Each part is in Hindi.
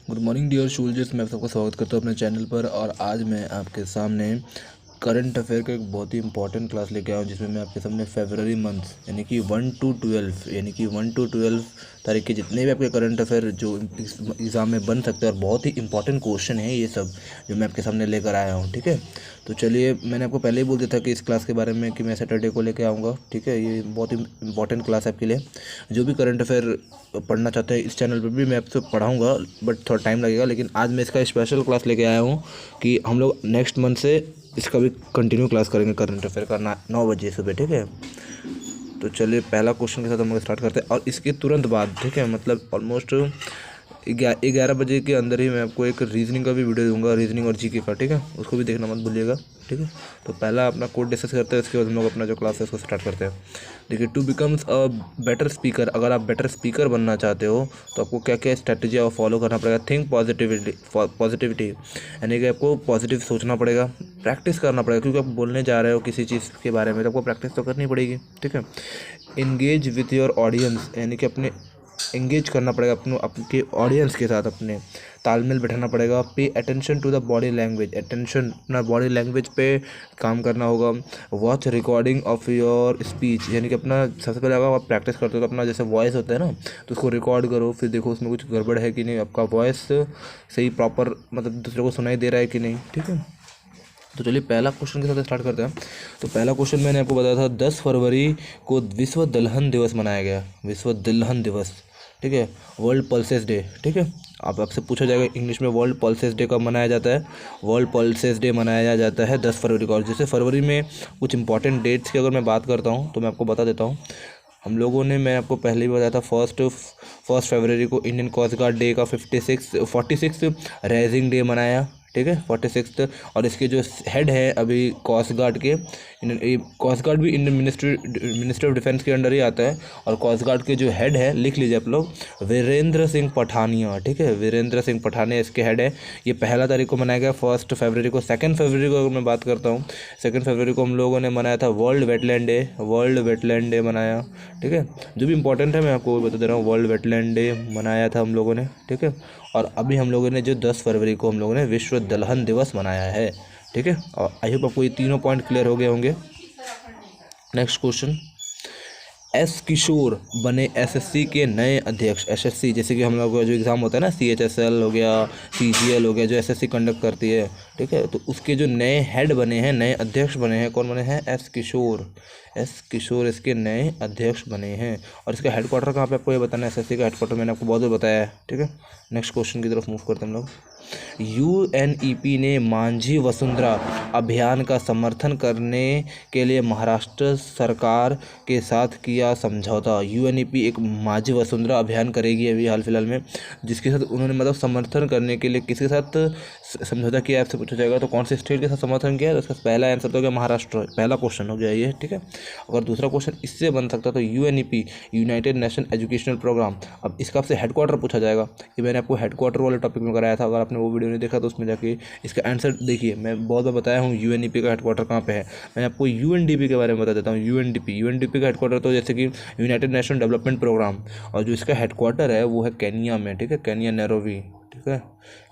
गुड मॉर्निंग डियर सोल्जर्स, मैं आप सबका स्वागत करता हूँ अपने चैनल पर। और आज मैं आपके सामने करंट अफेयर का एक बहुत ही इंपॉर्टेंट क्लास लेके आया हूँ, जिसमें मैं आपके सामने फरवरी मंथ यानी कि 1 to 12 तारीख के जितने भी आपके करंट अफेयर जो एग्ज़ाम में बन सकते हैं, और बहुत ही इंपॉर्टेंट क्वेश्चन है ये सब जो मैं आपके सामने लेकर आया हूँ। ठीक है, तो चलिए, मैंने आपको पहले ही बोल दिया था कि इस क्लास के बारे में कि मैं सैटरडे को लेके आऊँगा। ठीक है, ये बहुत ही इंपॉर्टेंट क्लास है आपके लिए। जो भी करंट अफेयर पढ़ना चाहते हैं इस चैनल पर भी मैं आपसे पढ़ाऊँगा, बट थोड़ा टाइम लगेगा। लेकिन आज मैं इसका स्पेशल क्लास लेके आया हूँ कि हम लोग नेक्स्ट मंथ से इसका भी कंटिन्यू क्लास करेंगे करंट अफेयर का 9 बजे सुबह। ठीक है, तो चलिए पहला क्वेश्चन के साथ हम लोग स्टार्ट करते हैं, और इसके तुरंत बाद, ठीक है, मतलब ऑलमोस्ट 11 बजे के अंदर ही मैं आपको एक रीजनिंग का भी वीडियो दूंगा, रीजनिंग और जीके का। ठीक है, उसको भी देखना मत भूलिएगा। ठीक है, तो पहला अपना कोड डिस्कस करते हैं, उसके बाद हम लोग अपना जो क्लास है उसको स्टार्ट करते हैं। देखिए, to becomes a better speaker, अगर आप बेटर स्पीकर बनना चाहते हो तो आपको क्या क्या स्ट्रैटेजी और फॉलो करना पड़ेगा। थिंक पॉजिटिविटी यानी कि आपको पॉजिटिव सोचना पड़ेगा, प्रैक्टिस करना पड़ेगा, क्योंकि आप बोलने जा रहे हो किसी चीज़ के बारे में तो आपको प्रैक्टिस तो करनी पड़ेगी। ठीक है, इंगेज विथ योर ऑडियंस यानी कि अपने इंगेज करना पड़ेगा आपके ऑडियंस के साथ, अपने तालमेल बैठाना पड़ेगा। Pay attention to the body language, attention अपना बॉडी लैंग्वेज पे काम करना होगा। Watch recording of your speech यानी कि अपना सबसे पहले अगर आप प्रैक्टिस करते हो तो अपना जैसे वॉइस होता है ना, तो उसको रिकॉर्ड करो, फिर देखो उसमें कुछ गड़बड़ है कि नहीं, आपका वॉइस सही प्रॉपर मतलब दूसरे को सुनाई दे रहा है कि नहीं। ठीक है, तो चलिए पहला क्वेश्चन के साथ स्टार्ट करते हैं। तो पहला क्वेश्चन मैंने आपको बताया था 10 फरवरी को विश्व दलहन दिवस मनाया गया, विश्व दलहन दिवस। ठीक है, वर्ल्ड पल्सेस डे। ठीक है, आपसे पूछा जाएगा इंग्लिश में वर्ल्ड पल्सेस डे कब मनाया जाता है। वर्ल्ड पल्सेस डे मनाया जाता है 10 फरवरी को। और जैसे फरवरी में कुछ इंपॉर्टेंट डेट्स की अगर मैं बात करता हूँ तो मैं आपको बता देता हूँ। हम लोगों ने, मैं आपको पहले ही बताया था, फर्स्ट फरवरी को इंडियन कोस्ट गार्ड डे का 46 राइजिंग डे मनाया। ठीक है, 46। और इसके जो हेड है अभी कोस्ट गार्ड के, कोस्ट गार्ड भी इंडियन मिनिस्ट्री ऑफ डिफेंस के अंडर ही आता है। और कोस्ट गार्ड के जो हेड है, लिख लीजिए आप लोग, वीरेंद्र सिंह पठानिया। ठीक है, वीरेंद्र सिंह पठानिया इसके हेड है। ये पहला तारीख को मनाया गया, 1 फरवरी को। 2 फरवरी को अगर मैं बात करता हूँ, 2 फरवरी को हम लोगों ने मनाया था world wetland day, world wetland day मनाया। ठीक है, जो भी इंपॉर्टेंट है मैं आपको बता दे रहा हूँ, वर्ल्ड वेटलैंड डे मनाया था हम लोगों ने। ठीक है, और अभी हम लोगों ने जो 10 फरवरी को हम लोगों ने विश्व दलहन दिवस मनाया है। ठीक है, और आई होप आपको ये तीनों पॉइंट क्लियर हो गए होंगे। नेक्स्ट क्वेश्चन, एस किशोर बने एसएससी के नए अध्यक्ष। एसएससी जैसे कि हम लोग का जो एग्ज़ाम होता है ना, सीएचएसएल हो गया, सीजीएल हो गया, जो एसएससी कंडक्ट करती है। ठीक है, तो उसके जो नए हेड बने हैं, नए अध्यक्ष बने हैं, कौन बने हैं? एस किशोर। एस किशोर इसके नए अध्यक्ष बने हैं। और इसका हेडक्वार्टर कहाँ पे आपको ये बताना है। एसएससी का हेडक्वार्टर मैंने आपको बहुत बार बताया है। ठीक है, नेक्स्ट क्वेश्चन की तरफ मूव करते हैं हम लोग। यूएनईपी ने मांझी वसुंधरा अभियान का समर्थन करने के लिए महाराष्ट्र सरकार के साथ किया समझौता। यूएनईपी एक मांझी वसुंधरा अभियान करेगी अभी हाल फिलहाल में, जिसके साथ उन्होंने मतलब समर्थन करने के लिए किसके साथ समझौता किया, आपसे पूछा जाएगा तो कौन से स्टेट के साथ समर्थन किया है, तो उसका पहला आंसर तो हो गया महाराष्ट्र। पहला क्वेश्चन हो गया ये। ठीक है, अगर दूसरा क्वेश्चन इससे बन सकता तो UNEP United Nation Educational programme, अब इसका आपसे हेडक्वार्टर पूछा जाएगा। ये मैंने आपको हेडक्वार्टर वाले टॉपिक में कराया था, अगर आपने वो वीडियो नहीं देखा तो उसमें जाके इसका आंसर देखिए। मैं बहुत बार बताया हूँ यूएनईपी का हेडक्वार्टर कहाँ पे है। मैं आपको यूएनडीपी के बारे में बता देता हूँ। यूएनडीपी का हेडक्वार्टर तो जैसे कि यूनाइटेड नेशन डेवलपमेंट प्रोग्राम, और जो इसका हेडक्वार्टर है वो है केनिया में। ठीक है, केनिया नैरोबी। ठीक है,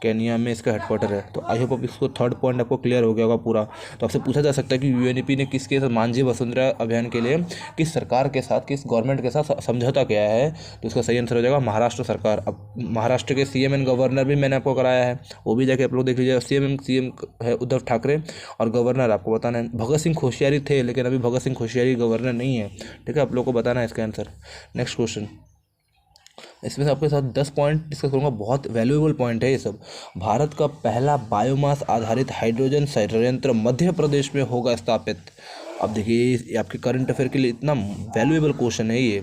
केनिया में इसका हेडक्वार्टर है। तो आई होप अब इसको थर्ड पॉइंट आपको क्लियर हो गया होगा पूरा। तो आपसे पूछा जा सकता है कि यूएनईपी ने किसके साथ, मांझी वसुंधरा अभियान के लिए किस सरकार के साथ, किस गवर्नमेंट के साथ समझौता किया है, तो इसका सही आंसर हो जाएगा महाराष्ट्र सरकार। अब महाराष्ट्र के सीएम एंड गवर्नर भी मैंने आपको कराया है, वो भी जाके आप लोग देख लीजिए। सीएम है उद्धव ठाकरे, और गवर्नर आपको बताना है भगत सिंह कोश्यारी थे, लेकिन अभी भगत सिंह कोश्यारी गवर्नर नहीं है। ठीक है, आप लोग को बताना है इसका आंसर। नेक्स्ट क्वेश्चन, इसमें से आपके साथ 10 पॉइंट डिस्कस करूँगा, बहुत वैल्यूएबल पॉइंट है ये सब। भारत का पहला बायोमास आधारित हाइड्रोजन संयंत्र मध्य प्रदेश में होगा स्थापित। अब देखिए, ये आपके करंट अफेयर के लिए इतना वैल्यूएबल क्वेश्चन है ये।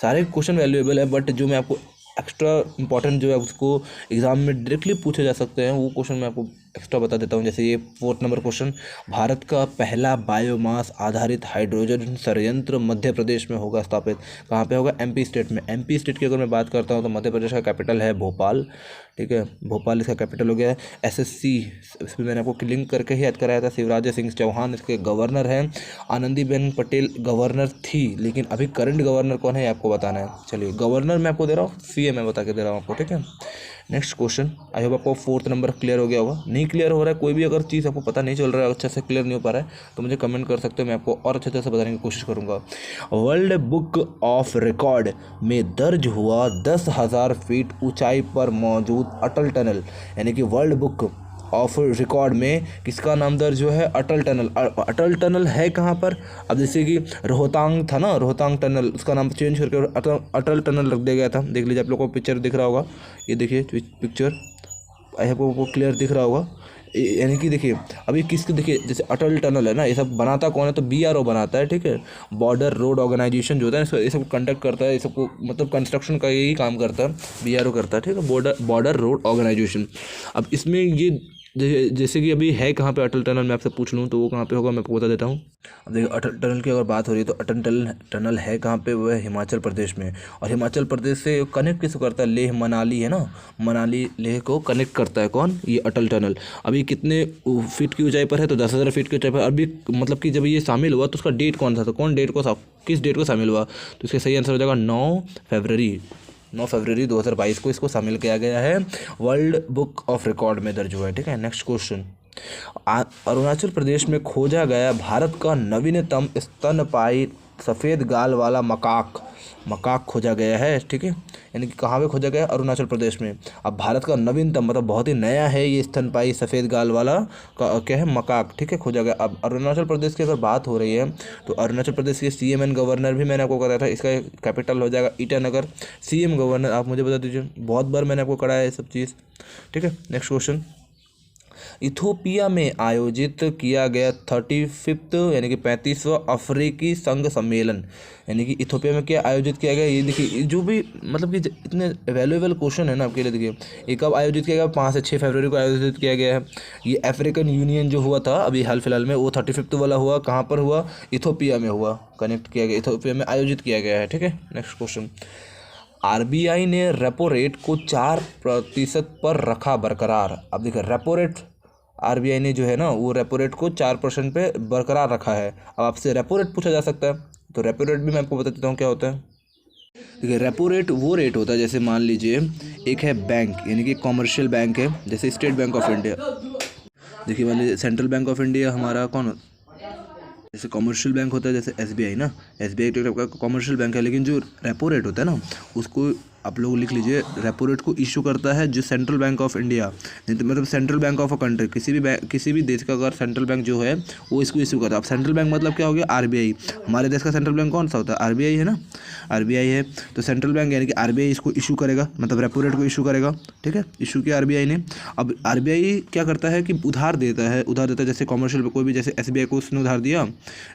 सारे क्वेश्चन वैल्यूएबल है, बट जो मैं आपको एक्स्ट्रा इंपॉर्टेंट जो है उसको एग्जाम में डायरेक्टली पूछे जा सकते हैं, वो क्वेश्चन मैं आपको एक्स्ट्रा बता देता हूँ। जैसे ये 4th नंबर क्वेश्चन, भारत का पहला बायोमास आधारित हाइड्रोजन संयंत्र मध्य प्रदेश में होगा स्थापित। कहाँ पे होगा? एमपी स्टेट में। एमपी स्टेट की अगर मैं बात करता हूँ तो मध्य प्रदेश का कैपिटल है भोपाल, ठीक है, भोपाल इसका कैपिटल हो गया है। एसएससी, इसमें मैंने आपको लिंक करके ही याद कराया था। शिवराज सिंह चौहान इसके गवर्नर हैं। आनंदीबेन पटेल गवर्नर थी, लेकिन अभी करंट गवर्नर कौन है आपको बताना है। चलिए, गवर्नर मैं आपको दे रहा हूँ, सीएम मैं बता के दे रहा हूँ आपको, ठीक है। नेक्स्ट क्वेश्चन, आई होप आपको 4th नंबर क्लियर हो गया होगा। नहीं क्लियर हो रहा है, कोई भी अगर चीज़ आपको पता नहीं चल रहा है, अच्छे से क्लियर नहीं हो पा रहा है, तो मुझे कमेंट कर सकते हो, मैं आपको और अच्छे तरह से बताने की कोशिश करूँगा। वर्ल्ड बुक ऑफ रिकॉर्ड में दर्ज हुआ 10,000 फीट ऊंचाई पर मौजूद अटल टनल, यानी कि वर्ल्ड बुक ऑफ रिकॉर्ड में किसका नाम दर्ज हुआ है? अटल टनल। अटल टनल है कहाँ पर? अब जैसे कि रोहतांग था ना, रोहतांग टनल, उसका नाम चेंज करके अटल टनल रख दिया गया था। देख लीजिए, आप लोगों को पिक्चर दिख रहा होगा, ये देखिए पिक्चर, आई होप आपको क्लियर दिख रहा होगा। यानी कि देखिए, अभी किसके, देखिए जैसे अटल टनल है ना, ये सब बनाता कौन है? तो BRO बनाता है, ठीक है, बॉर्डर रोड ऑर्गेनाइजेशन जो होता है, ये सब कंडक्ट करता है, ये सबको मतलब कंस्ट्रक्शन का यही काम करता है, BRO करता है, ठीक है, बॉर्डर रोड ऑर्गेनाइजेशन। अब इसमें ये जैसे कि अभी है कहाँ पे अटल टनल, मैं आपसे पूछ लूँ तो वो कहाँ पे होगा, मैं आपको बता देता हूँ। अब देखिए, अटल टनल की अगर बात हो रही है तो अटल टनल है कहाँ पे? वो है हिमाचल प्रदेश में। और हिमाचल प्रदेश से कनेक्ट किसको करता है? लेह मनाली है ना, मनाली लेह को कनेक्ट करता है कौन? ये अटल टनल। अभी कितने फीट की ऊंचाई पर है? तो 10,000 फीट की ऊंचाई पर। अभी मतलब कि जब ये शामिल हुआ तो उसका डेट कौन था? तो कौन डेट को, किस डेट को शामिल हुआ? तो इसका सही आंसर हो जाएगा 9 फरवरी 2022 को इसको शामिल किया गया है, वर्ल्ड बुक ऑफ रिकॉर्ड में दर्ज हुआ है, ठीक है। नेक्स्ट क्वेश्चन, अरुणाचल प्रदेश में खोजा गया भारत का नवीनतम स्तनपायी सफ़ेद गाल वाला मकाक खोजा गया है, ठीक है। यानी कि कहाँ पे खोजा गया? अरुणाचल प्रदेश में। अब भारत का नवीनतम मतलब बहुत ही नया है ये स्तनपायी सफ़ेद गाल वाला का क्या है? मकाक, ठीक है, खोजा गया। अब अरुणाचल प्रदेश की अगर बात हो रही है तो अरुणाचल प्रदेश के CM एंड गवर्नर भी मैंने आपको बताया था, इसका कैपिटल हो जाएगा ईटानगर। CM गवर्नर आप मुझे बता दीजिए, बहुत बार मैंने आपको कराया ये सब चीज़, ठीक है। नेक्स्ट क्वेश्चन, इथोपिया में आयोजित किया गया 35वां यानी कि 35वां अफ्रीकी संघ सम्मेलन, यानी कि इथोपिया में क्या आयोजित किया गया? ये देखिए, जो भी मतलब कि इतने वैल्यूएबल क्वेश्चन है ना आपके लिए। देखिए, ये कब आयोजित किया गया? 5 से 6 फरवरी को आयोजित किया गया है। ये अफ्रीकन यूनियन जो हुआ था अभी हाल फिलहाल में, वो 35वां वाला हुआ। कहाँ पर हुआ? इथोपिया में हुआ, कनेक्ट किया गया, इथोपिया में आयोजित किया गया है, ठीक है। नेक्स्ट क्वेश्चन, RBI ने रेपो रेट को 4% पर रखा बरकरार। अब देखिए, रेपो रेट RBI ने जो है ना, वो रेपो रेट को 4% पे बरकरार रखा है। अब आपसे रेपो रेट पूछा जा सकता है, तो रेपो रेट भी मैं आपको बता देता हूँ क्या होता है। देखिए, रेपो रेट वो रेट होता है, जैसे मान लीजिए एक है बैंक, यानी कि कॉमर्शियल बैंक है, जैसे स्टेट बैंक ऑफ इंडिया। देखिए, मान लीजिए सेंट्रल बैंक ऑफ इंडिया हमारा कौन, जैसे कॉमर्शियल बैंक होता है, जैसे SBI ना, SBI तो आपका कॉमर्शियल बैंक है, लेकिन जो रेपो रेट होता है ना, उसको आप लोग लिख लीजिए, रेपो रेट को इशू करता है जो सेंट्रल बैंक ऑफ इंडिया, नहीं तो मतलब central bank of a country, किसी भी देश का अगर सेंट्रल बैंक जो है वो इसको इशू करता है। अब सेंट्रल बैंक मतलब क्या हो गया? RBI। हमारे देश का सेंट्रल बैंक कौन सा होता है? RBI है ना, RBI है। तो सेंट्रल बैंक यानी कि RBI इसको इशू करेगा, मतलब रेपो रेट को इशू करेगा, ठीक है, इशू किया RBI ने। अब RBI क्या करता है कि उधार देता है, जैसे कॉमर्शियल कोई भी, जैसे SBI को उसने उधार दिया,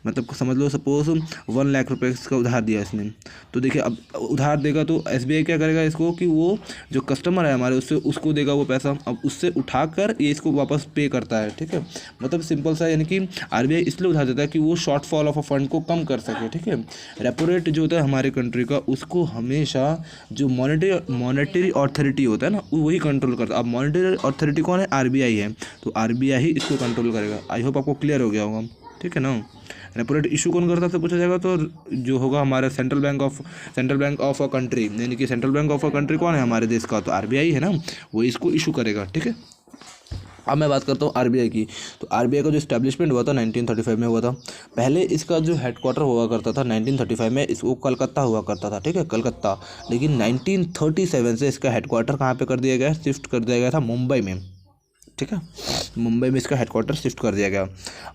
मतलब समझ लो सपोज 1 लाख रुपये का उधार दिया इसने। तो देखिए, अब उधार देगा तो SBI क्या करेगा इसको कि वो जो कस्टमर है हमारे, उसको देगा वो पैसा, अब उससे उठाकर ये इसको वापस पे करता है, ठीक है। मतलब सिंपल सा, यानी कि RBI इसलिए उधार देता है कि वो शॉर्टफॉल ऑफ अ फंड को कम कर सके, ठीक है। रेपो रेट जो होता है हमारे कंट्री का, उसको हमेशा जो मॉनेटरी ऑथोरिटी होता है ना, वही कंट्रोल करता है। अब मॉनेटरी ऑथोरिटी कौन है? RBI है, तो RBI ही इसको कंट्रोल करेगा। आई होप आपको क्लियर हो गया होगा, ठीक है ना। रेपो रेट इशू कौन करता है आपसे पूछा जाएगा तो जो होगा हमारा central bank of a country, यानी कि central bank of a country कौन है हमारे देश का? तो RBI है ना, वो इसको इशू करेगा, ठीक है। अब मैं बात करता हूँ RBI की। तो RBI का जो इस्टेब्लिशमेंट हुआ था 1935 में हुआ था। पहले इसका जो हेडक्वार्टर हुआ करता था 1935 में, इसको कलकत्ता हुआ करता था, ठीक है, कलकत्ता। लेकिन 1937 से इसका हेडक्वार्टर कहाँ पे कर दिया गया? शिफ्ट कर दिया गया था मुंबई में, ठीक है, मुंबई में इसका हेडक्वार्टर शिफ्ट कर दिया गया।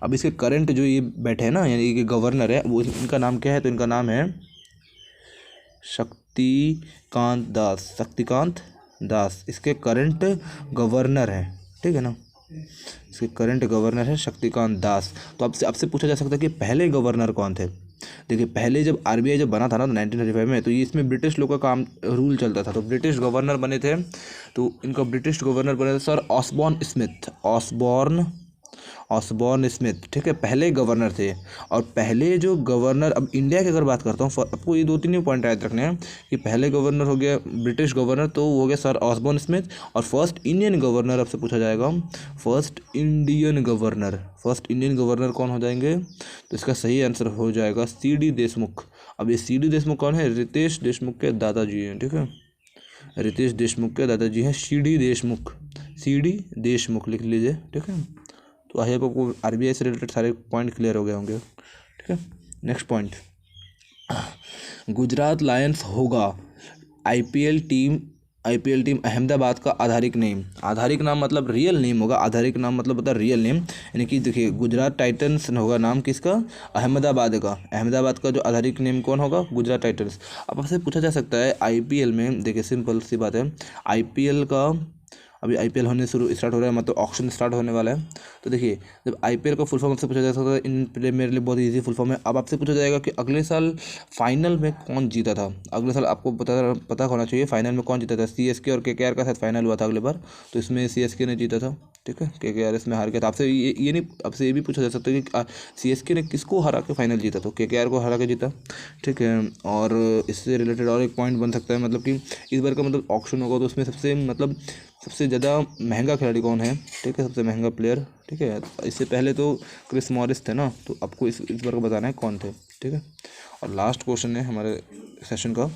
अब इसके करंट जो ये बैठे हैं ना, यानी कि गवर्नर है, वो इनका नाम क्या है? तो इनका नाम है शक्तिकांत दास इसके करंट गवर्नर हैं, ठीक है ना। इसके करंट गवर्नर है शक्तिकांत दास। तो आपसे पूछा जा सकता है कि पहले गवर्नर कौन थे? देखिए पहले जब आरबीआई जब बना था ना 1935 में, तो ये इसमें ब्रिटिश लोग का काम रूल चलता था। तो ब्रिटिश गवर्नर बने थे, तो इनका ब्रिटिश गवर्नर बने थे सर ऑसबॉर्न स्मिथ, ठीक है, पहले गवर्नर थे। और पहले जो गवर्नर, अब इंडिया की अगर बात करता हूँ, आपको ये 2-3 ही पॉइंट याद रखने हैं कि पहले गवर्नर हो गया ब्रिटिश गवर्नर, तो वो हो गया सर ऑसबॉर्न स्मिथ। और फर्स्ट इंडियन गवर्नर आपसे पूछा जाएगा, फर्स्ट इंडियन गवर्नर कौन हो जाएंगे? तो इसका सही आंसर हो जाएगा CD देशमुख। अब ये CD देशमुख कौन है? रितेश देशमुख के दादाजी हैं, ठीक है, रितेश देशमुख के दादाजी हैं CD देशमुख लिख लीजिए, ठीक है। तो आई होप आपको आरबीआई से रिलेटेड सारे पॉइंट क्लियर हो गए होंगे, ठीक है। नेक्स्ट पॉइंट, गुजरात लायंस होगा आईपीएल टीम अहमदाबाद का आधारिक नाम मतलब रियल नेम होगा, आधारिक नाम मतलब होता है रियल नेम। यानी कि देखिए गुजरात टाइटंस होगा नाम किसका? अहमदाबाद का जो आधारिक नेम कौन होगा? गुजरात टाइटंस। अब आपसे पूछा जा सकता है आईपीएल में, देखिए सिंपल सी बात है, आईपीएल का अभी आईपीएल स्टार्ट हो रहा है, मतलब ऑक्शन स्टार्ट होने वाला है। तो देखिए जब आईपीएल का फुल फॉर्म आपसे पूछा जा सकता है, इन मेरे लिए बहुत इजी फुल फॉर्म है। अब आपसे पूछा जाएगा कि अगले साल फाइनल में कौन जीता था। अगले साल आपको पता होना चाहिए फाइनल में कौन जीता था। सीएसके और केकेआर का साथ फाइनल हुआ था अगले बार, तो इसमें सीएसके ने जीता था, ठीक है, केकेआर इसमें हार गया था। आपसे ये भी पूछा जा सकता है कि सीएसके ने किसको हरा के फाइनल जीता, तो केकेआर को हरा के जीता, ठीक है। और इससे रिलेटेड और एक पॉइंट बन सकता है, मतलब कि इस बार का मतलब ऑक्शन होगा तो उसमें सबसे ज़्यादा महंगा खिलाड़ी कौन है, ठीक है, सबसे महंगा प्लेयर, ठीक है। इससे पहले तो क्रिस मॉरिस थे ना, तो आपको इस बार का बताना है कौन थे, ठीक है। और लास्ट क्वेश्चन है हमारे सेशन का,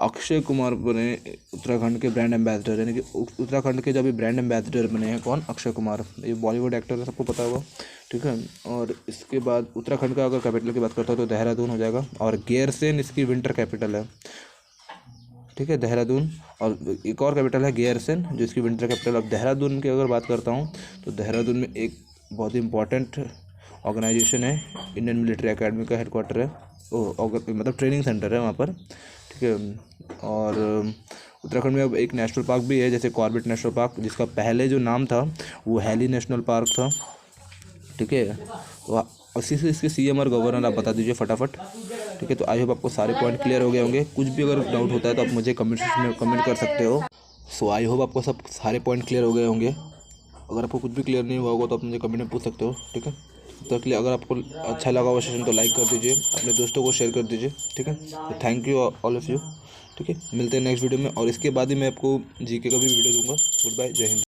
अक्षय कुमार बने उत्तराखंड के ब्रांड एम्बेसडर, यानी कि उत्तराखंड के जो अभी ब्रांड एम्बेसडर बने हैं कौन? अक्षय कुमार। ये बॉलीवुड एक्टर है, सबको पता होगा, ठीक है। और इसके बाद उत्तराखंड का अगर कैपिटल की बात करता हूँ तो देहरादून हो जाएगा, और गैरसेन इसकी विंटर कैपिटल है, ठीक है, देहरादून। और एक और कैपिटल है गैरसेन जो इसकी विंटर कैपिटल। अब देहरादून की अगर बात करता हूँ तो देहरादून में एक बहुत ही इंपॉर्टेंट ऑर्गेनाइजेशन है, इंडियन मिलिट्री एकेडमी का हेडक्वार्टर है, मतलब ट्रेनिंग सेंटर है वहाँ पर, ठीक है। और उत्तराखंड में अब एक नेशनल पार्क भी है, जैसे कॉर्बेट नेशनल पार्क, जिसका पहले जो नाम था वो हैली नेशनल पार्क था, ठीक है। तो उसी से इसके सीएम और गवर्नर आप बता दीजिए फटाफट, ठीक है। तो आई होप आपको सारे पॉइंट क्लियर हो गए होंगे। कुछ भी अगर डाउट होता है तो आप मुझे कमेंट में कमेंट कर सकते हो। सो आई होप आपको सब सारे पॉइंट क्लियर हो गए होंगे। अगर आपको कुछ भी क्लियर नहीं हुआ होगा तो आप मुझे कमेंट में पूछ सकते हो, ठीक है। तो इसलिए अगर आपको अच्छा लगा हुआ सेशन तो लाइक कर दीजिए, अपने दोस्तों को शेयर कर दीजिए, ठीक है। तो thank you all of you, ठीक है। मिलते हैं नेक्स्ट वीडियो में, और इसके बाद ही मैं आपको जीके का भी वीडियो दूंगा। गुड बाय, जय हिंद।